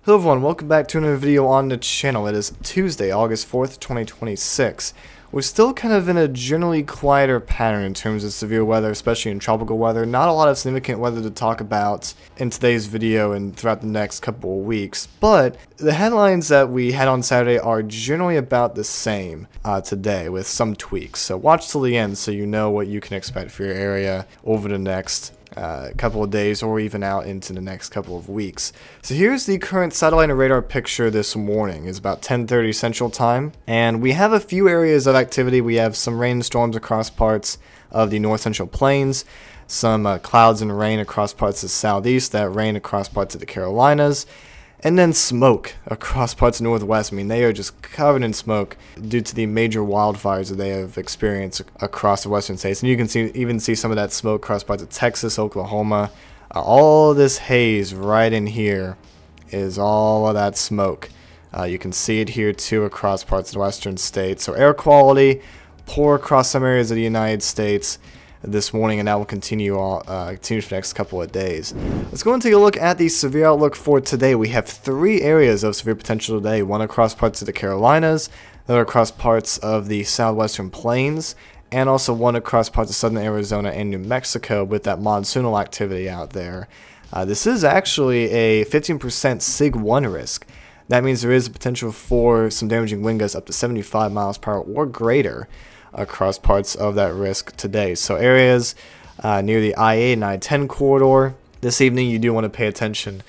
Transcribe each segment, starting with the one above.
Hello everyone, welcome back to another video on the channel. It is Tuesday, August 4th, 2026. We're still kind of in a generally quieter pattern in terms of severe weather, especially in tropical weather. Not a lot of significant weather to talk about in today's video and throughout the next couple of weeks, but the headlines that we had on Saturday are generally about the same today with some tweaks. So watch till the end so you know what you can expect for your area over the next couple of days or even out into the next couple of weeks. So here's the current satellite and radar picture this morning. It's about 10:30 Central Time, and we have a few areas of activity. We have some rain storms across parts of the north central plains, some clouds and rain across parts of the southeast, that rain across parts of the Carolinas, and then smoke across parts of the Northwest. I mean, they are just covered in smoke due to the major wildfires that they have experienced across the western states. And you can even see some of that smoke across parts of Texas, Oklahoma. All this haze right in here is all of that smoke. You can see it here too across parts of the western states. So air quality poor across some areas of the United States this morning, and that will continue for the next couple of days. Let's go and take a look at the severe outlook for today. We have three areas of severe potential today, one across parts of the Carolinas, another across parts of the southwestern plains, and also one across parts of southern Arizona and New Mexico with that monsoonal activity out there. This is actually a 15% Sig 1 risk. That means there is a potential for some damaging wind gusts up to 75 miles per hour or greater across parts of that risk today. So areas near the I-8 and I-10 corridor, this evening you do want to pay attention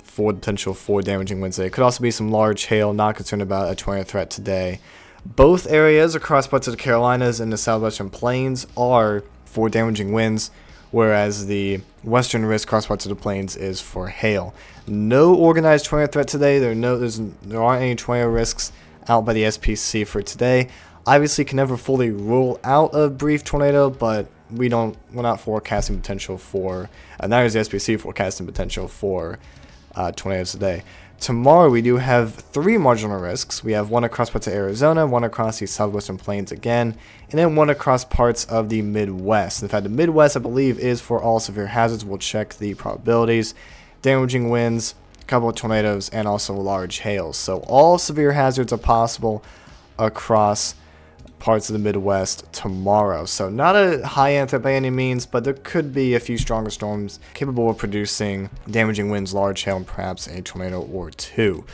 for potential for damaging winds. There could also be some large hail, not concerned about a tornado threat today. Both areas across parts of the Carolinas and the southwestern plains are for damaging winds, whereas the western risk across parts of the plains is for hail. No organized tornado threat today. There aren't any tornado risks out by the SPC for today. Obviously, can never fully rule out a brief tornado, but we're not forecasting potential for, neither is the SPC forecasting potential for tornadoes today. Tomorrow, we do have three marginal risks. We have one across parts of Arizona, one across the southwestern plains again, and then one across parts of the Midwest. In fact, the Midwest, I believe, is for all severe hazards. We'll check the probabilities, damaging winds, a couple of tornadoes, and also large hail. So all severe hazards are possible across parts of the Midwest tomorrow. So not a high-end threat by any means, but there could be a few stronger storms capable of producing damaging winds, large hail, and perhaps a tornado or two.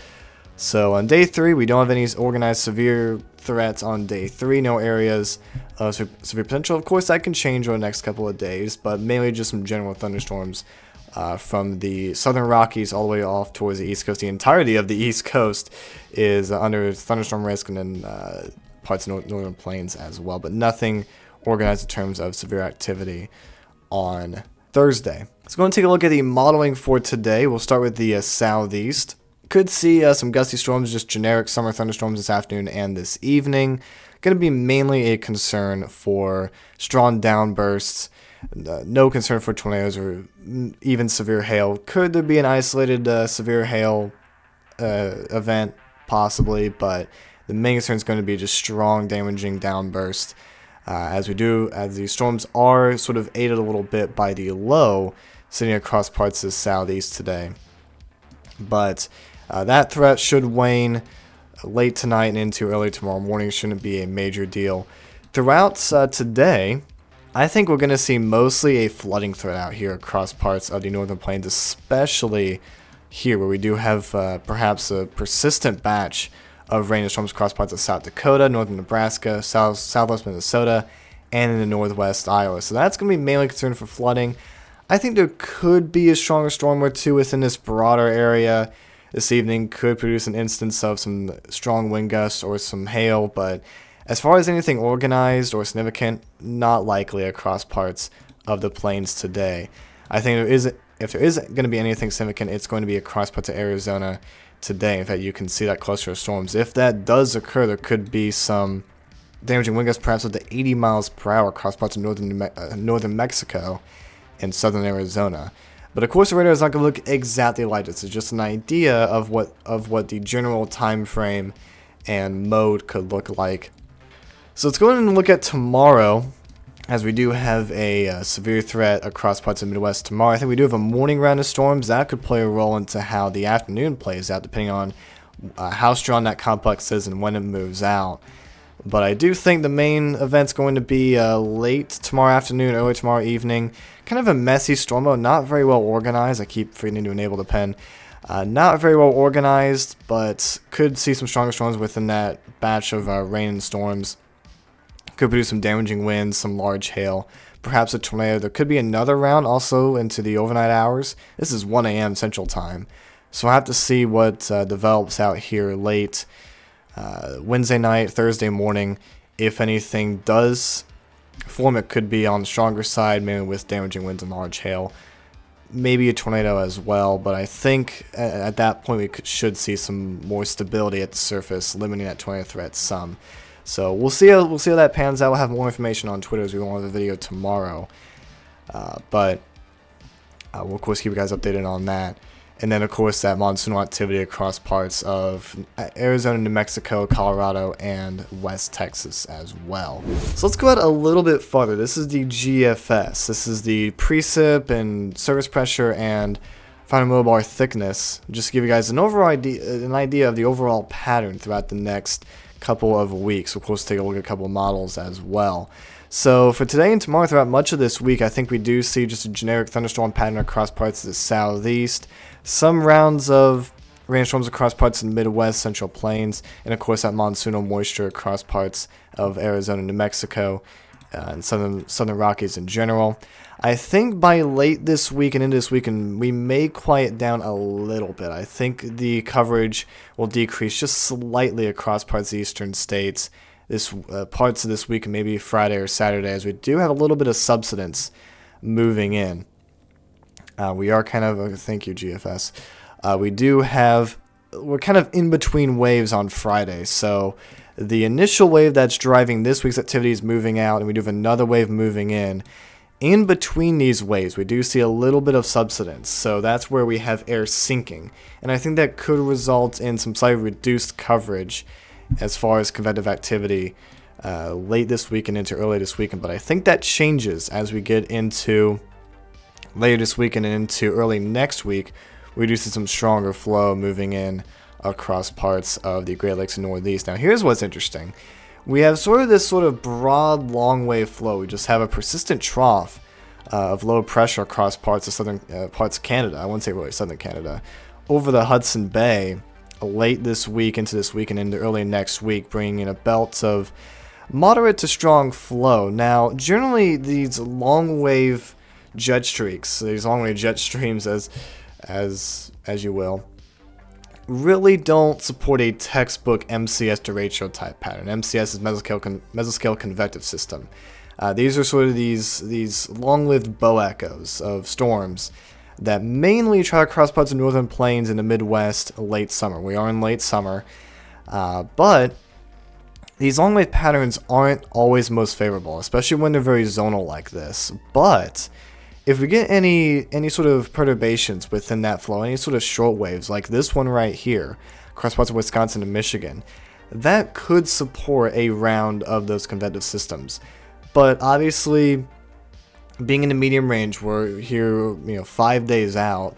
So on day 3, we don't have any organized severe threats on day 3. No areas of severe potential. Of course, that can change over the next couple of days, but mainly just some general thunderstorms from the southern Rockies all the way off towards the East Coast. The entirety of the East Coast is under thunderstorm risk, and then parts of northern plains as well, but nothing organized in terms of severe activity on Thursday. Let's go and take a look at the modeling for today. We'll start with the southeast. Could see some gusty storms, just generic summer thunderstorms this afternoon and this evening. Going to be mainly a concern for strong downbursts. No concern for tornadoes or even severe hail. Could there be an isolated severe hail event? Possibly, but the main concern is going to be just strong, damaging downburst. As the storms are sort of aided a little bit by the low sitting across parts of the southeast today. But that threat should wane late tonight and into early tomorrow morning. Shouldn't be a major deal. Throughout today, I think we're going to see mostly a flooding threat out here across parts of the northern plains, especially here where we do have perhaps a persistent batch of rain and storms across parts of South Dakota, northern Nebraska, southwest Minnesota, and in the northwest Iowa. So that's going to be mainly concerned for flooding. I think there could be a stronger storm or two within this broader area this evening. Could produce an instance of some strong wind gusts or some hail, but as far as anything organized or significant, not likely across parts of the plains today. I think if there is going to be anything significant, it's going to be across parts of Arizona today. In fact, you can see that cluster of storms. If that does occur, there could be some damaging wind gusts, perhaps up to 80 miles per hour across parts of northern Mexico and southern Arizona. But of course, the radar is not going to look exactly like this. It's just an idea of what the general time frame and mode could look like. So let's go ahead and look at tomorrow. as we do have a severe threat across parts of the Midwest tomorrow. I think we do have a morning round of storms. That could play a role into how the afternoon plays out, depending on how strong that complex is and when it moves out. But I do think the main event's going to be late tomorrow afternoon, early tomorrow evening. Kind of a messy storm mode, not very well organized. I keep forgetting to enable the pen. Not very well organized, but could see some stronger storms within that batch of rain and storms. Could produce some damaging winds, some large hail, perhaps a tornado. There could be another round also into the overnight hours. This is 1 a.m. Central Time. So I'll have to see what develops out here late Wednesday night, Thursday morning. If anything does form, it could be on the stronger side, maybe with damaging winds and large hail. Maybe a tornado as well, but I think at that point we should see some more stability at the surface, limiting that tornado threat some. So we'll see how that pans out. We'll have more information on Twitter as we will have a video tomorrow. But we'll of course keep you guys updated on that. And then, of course, that monsoonal activity across parts of Arizona, New Mexico, Colorado, and West Texas as well. So let's go out a little bit farther. This is the GFS. This is the precip and surface pressure and final millibar thickness. Just to give you guys an overall idea of the overall pattern throughout the next couple of weeks. Of course, take a look at a couple of models as well. So for today and tomorrow, throughout much of this week, I think we do see just a generic thunderstorm pattern across parts of the southeast. Some rounds of rainstorms across parts of the Midwest, Central Plains, and of course that monsoonal moisture across parts of Arizona, New Mexico, and southern Rockies in general. I think by late this week and into this weekend, we may quiet down a little bit. I think the coverage will decrease just slightly across parts of the eastern states. Parts of this week and maybe Friday or Saturday, as we do have a little bit of subsidence moving in. We are kind of, thank you GFS, we're kind of in between waves on Friday. So the initial wave that's driving this week's activity is moving out, and we do have another wave moving in. In between these waves, we do see a little bit of subsidence. So that's where we have air sinking. And I think that could result in some slightly reduced coverage as far as convective activity late this week and into early this weekend. But I think that changes as we get into later this weekend and into early next week. We do see some stronger flow moving in across parts of the Great Lakes and Northeast. Now here's what's interesting. We have this sort of broad long wave flow. We just have a persistent trough of low pressure across parts of southern parts of Canada. I wouldn't say really southern Canada, over the Hudson Bay late this week into this week and into early next week, bringing in a belt of moderate to strong flow. Now, generally, these long wave jet streaks, these long wave jet streams, as you will, really don't support a textbook MCS derecho type pattern. MCS is mesoscale convective system. These are sort of these long-lived bow echoes of storms that mainly try to cross parts of northern plains in the Midwest late summer. We are in late summer, but these long wave patterns aren't always most favorable, especially when they're very zonal like this. But if we get any sort of perturbations within that flow, any sort of short waves like this one right here, across parts of Wisconsin and Michigan, that could support a round of those convective systems. But obviously, being in the medium range, we're here 5 days out,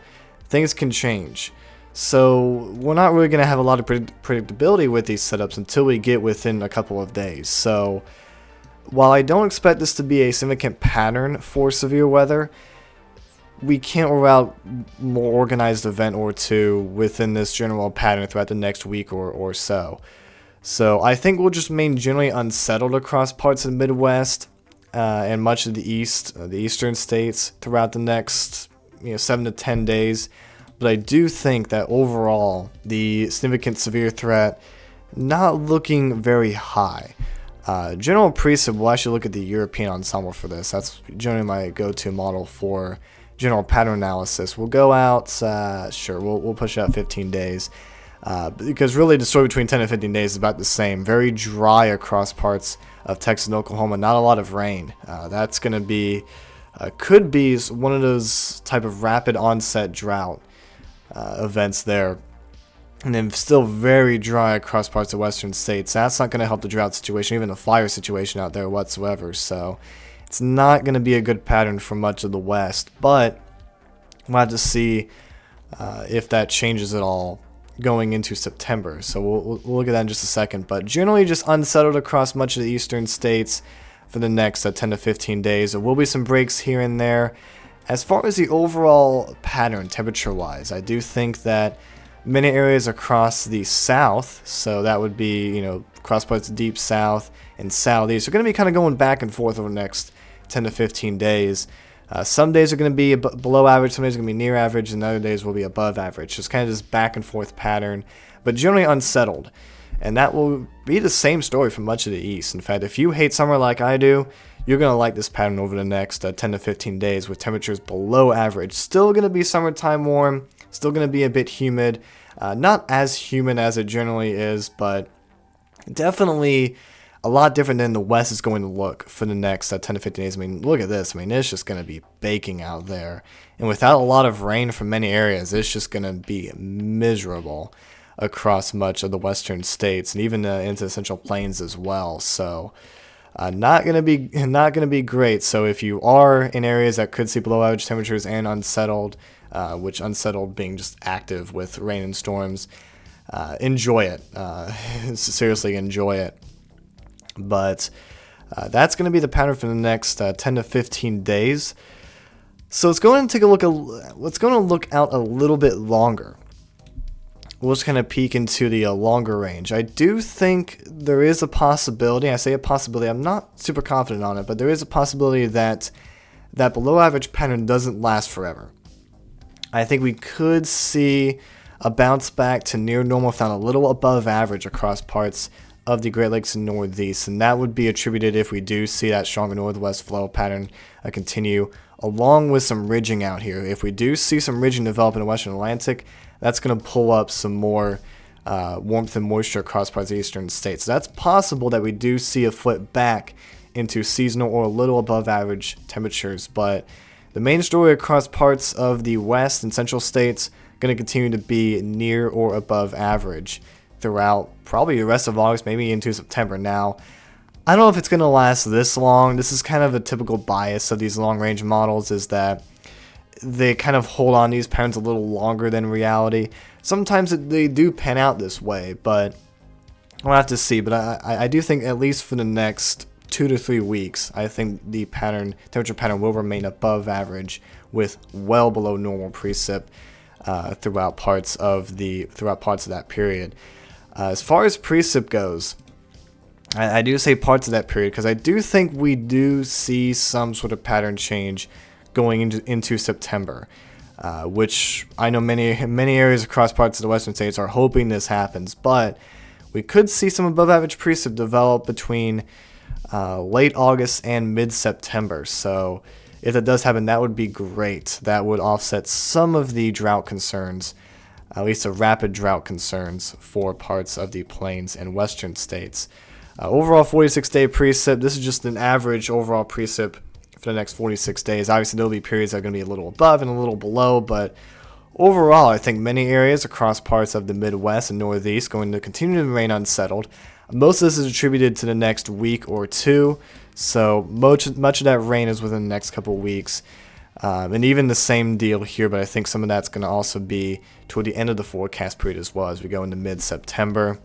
things can change. So we're not really going to have a lot of predictability with these setups until we get within a couple of days. So while I don't expect this to be a significant pattern for severe weather, we can't rule out more organized event or two within this general pattern throughout the next week or so. So I think we'll just remain generally unsettled across parts of the Midwest and much of the eastern states throughout the next 7 to 10 days. But I do think that overall, the significant severe threat not looking very high. General precip, we'll actually look at the European ensemble for this. That's generally my go-to model for general pattern analysis. We'll go out, sure, we'll push out 15 days. Because really the story between 10 and 15 days is about the same. Very dry across parts of Texas and Oklahoma. Not a lot of rain. That's going to be, could be one of those type of rapid onset drought events there. And then still very dry across parts of western states. That's not going to help the drought situation, even the fire situation out there whatsoever. So it's not going to be a good pattern for much of the West, but we'll have to see if that changes at all going into September. So we'll look at that in just a second. But generally just unsettled across much of the eastern states for the next 10 to 15 days. There will be some breaks here and there. As far as the overall pattern temperature-wise, I do think that many areas across the south, so that would be, across parts of deep south and southeast, are going to be kind of going back and forth over the next 10 to 15 days. Some days are going to be below average, some days are going to be near average, and other days will be above average. So it's kind of this back and forth pattern, but generally unsettled. And that will be the same story for much of the east. In fact, if you hate summer like I do, you're going to like this pattern over the next 10 to 15 days with temperatures below average. Still going to be summertime warm, still going to be a bit humid. Not as humid as it generally is, but definitely a lot different than the West is going to look for the next 10 to 15 days. I mean, look at this. I mean, it's just going to be baking out there. And without a lot of rain from many areas, it's just going to be miserable across much of the western states and even into the Central Plains as well. So not going to be great. So if you are in areas that could see below average temperatures and unsettled, which unsettled being just active with rain and storms, enjoy it. Seriously, enjoy it. But that's going to be the pattern for the next 10 to 15 days. So it's going to take a look. It's going to look out a little bit longer. We'll just kind of peek into the longer range. I do think there is a possibility. I say a possibility. I'm not super confident on it, but there is a possibility that that below average pattern doesn't last forever. I think we could see a bounce back to near normal, if not a little above average, across parts of the Great Lakes and Northeast, and that would be attributed if we do see that stronger northwest flow pattern continue, along with some ridging out here. If we do see some ridging develop in the Western Atlantic, that's going to pull up some more warmth and moisture across parts of the eastern states. So that's possible that we do see a flip back into seasonal or a little above average temperatures, but the main story across parts of the west and central states going to continue to be near or above average throughout probably the rest of August, maybe into September. Now, I don't know if it's going to last this long. This is kind of a typical bias of these long-range models, is that they kind of hold on these patterns a little longer than reality. Sometimes they do pan out this way, but we'll have to see. But I do think at least for the next 2 to 3 weeks, I think the temperature pattern will remain above average with well below normal precip throughout parts of that period. As far as precip goes, I do say parts of that period because I do think we do see some sort of pattern change going into September, which I know many areas across parts of the western states are hoping this happens, but we could see some above average precip develop between late August and mid-September. So if that does happen, that would be great. That would offset some of the drought concerns, at least the rapid drought concerns for parts of the plains and western states. Overall 46-day precip, this is just an average overall precip for the next 46 days. Obviously, there'll be periods that are going to be a little above and a little below, but overall, I think many areas across parts of the Midwest and Northeast going to continue to remain unsettled. Most of this is attributed to the next week or two, so much of that rain is within the next couple of weeks. And even the same deal here, but I think some of that's going to also be toward the end of the forecast period as well as we go into mid-September.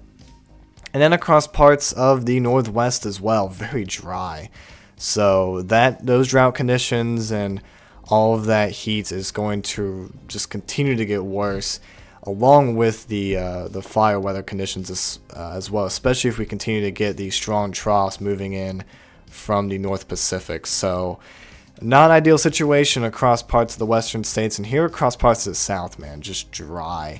And then across parts of the Northwest as well, very dry. So those drought conditions and all of that heat is going to just continue to get worse, along with the fire weather conditions as well, especially if we continue to get these strong troughs moving in from the North Pacific. So not an ideal situation across parts of the western states, and here across parts of the south, man, just dry.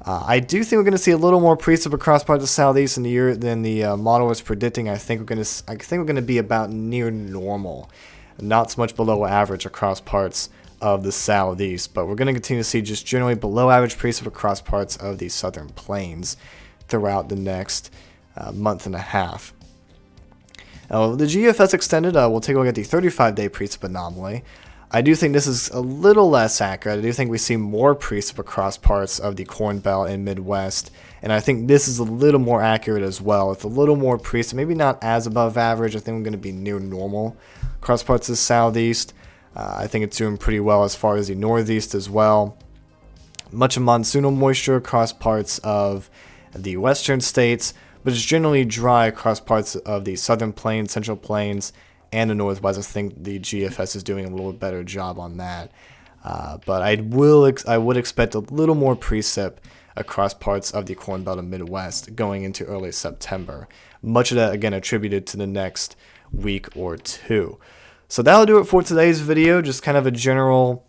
I do think we're going to see a little more precip across parts of the southeast in the year than the model was predicting. I think we're going to be about near normal, not so much below average across parts of the southeast, but we're going to continue to see just generally below average precip across parts of the southern plains throughout the next month and a half. Now, the GFS extended, we'll take a look at the 35-day precip anomaly. I do think this is a little less accurate. I do think we see more precip across parts of the Corn Belt and Midwest, and I think this is a little more accurate as well. It's a little more precip, maybe not as above average. I think we're going to be near normal across parts of the Southeast. I think it's doing pretty well as far as the Northeast as well. Much of monsoonal moisture across parts of the western states, but it's generally dry across parts of the southern plains, central plains, and the Northwest. I think the GFS is doing a little better job on that. But I would expect a little more precip across parts of the Corn Belt and Midwest going into early September. Much of that, again, attributed to the next week or two. So that'll do it for today's video. Just kind of a general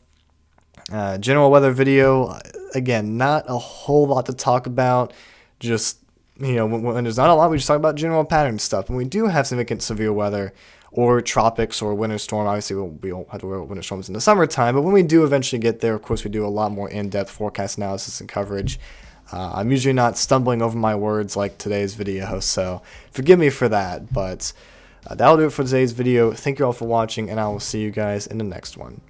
weather video. Again, not a whole lot to talk about. Just, when there's not a lot, we just talk about general pattern stuff. And we do have significant severe weather or tropics or winter storm. Obviously, we won't have to worry about winter storms in the summertime, but when we do eventually get there, of course, we do a lot more in-depth forecast analysis and coverage. I'm usually not stumbling over my words like today's video, so forgive me for that. But that'll do it for today's video. Thank you all for watching, and I will see you guys in the next one.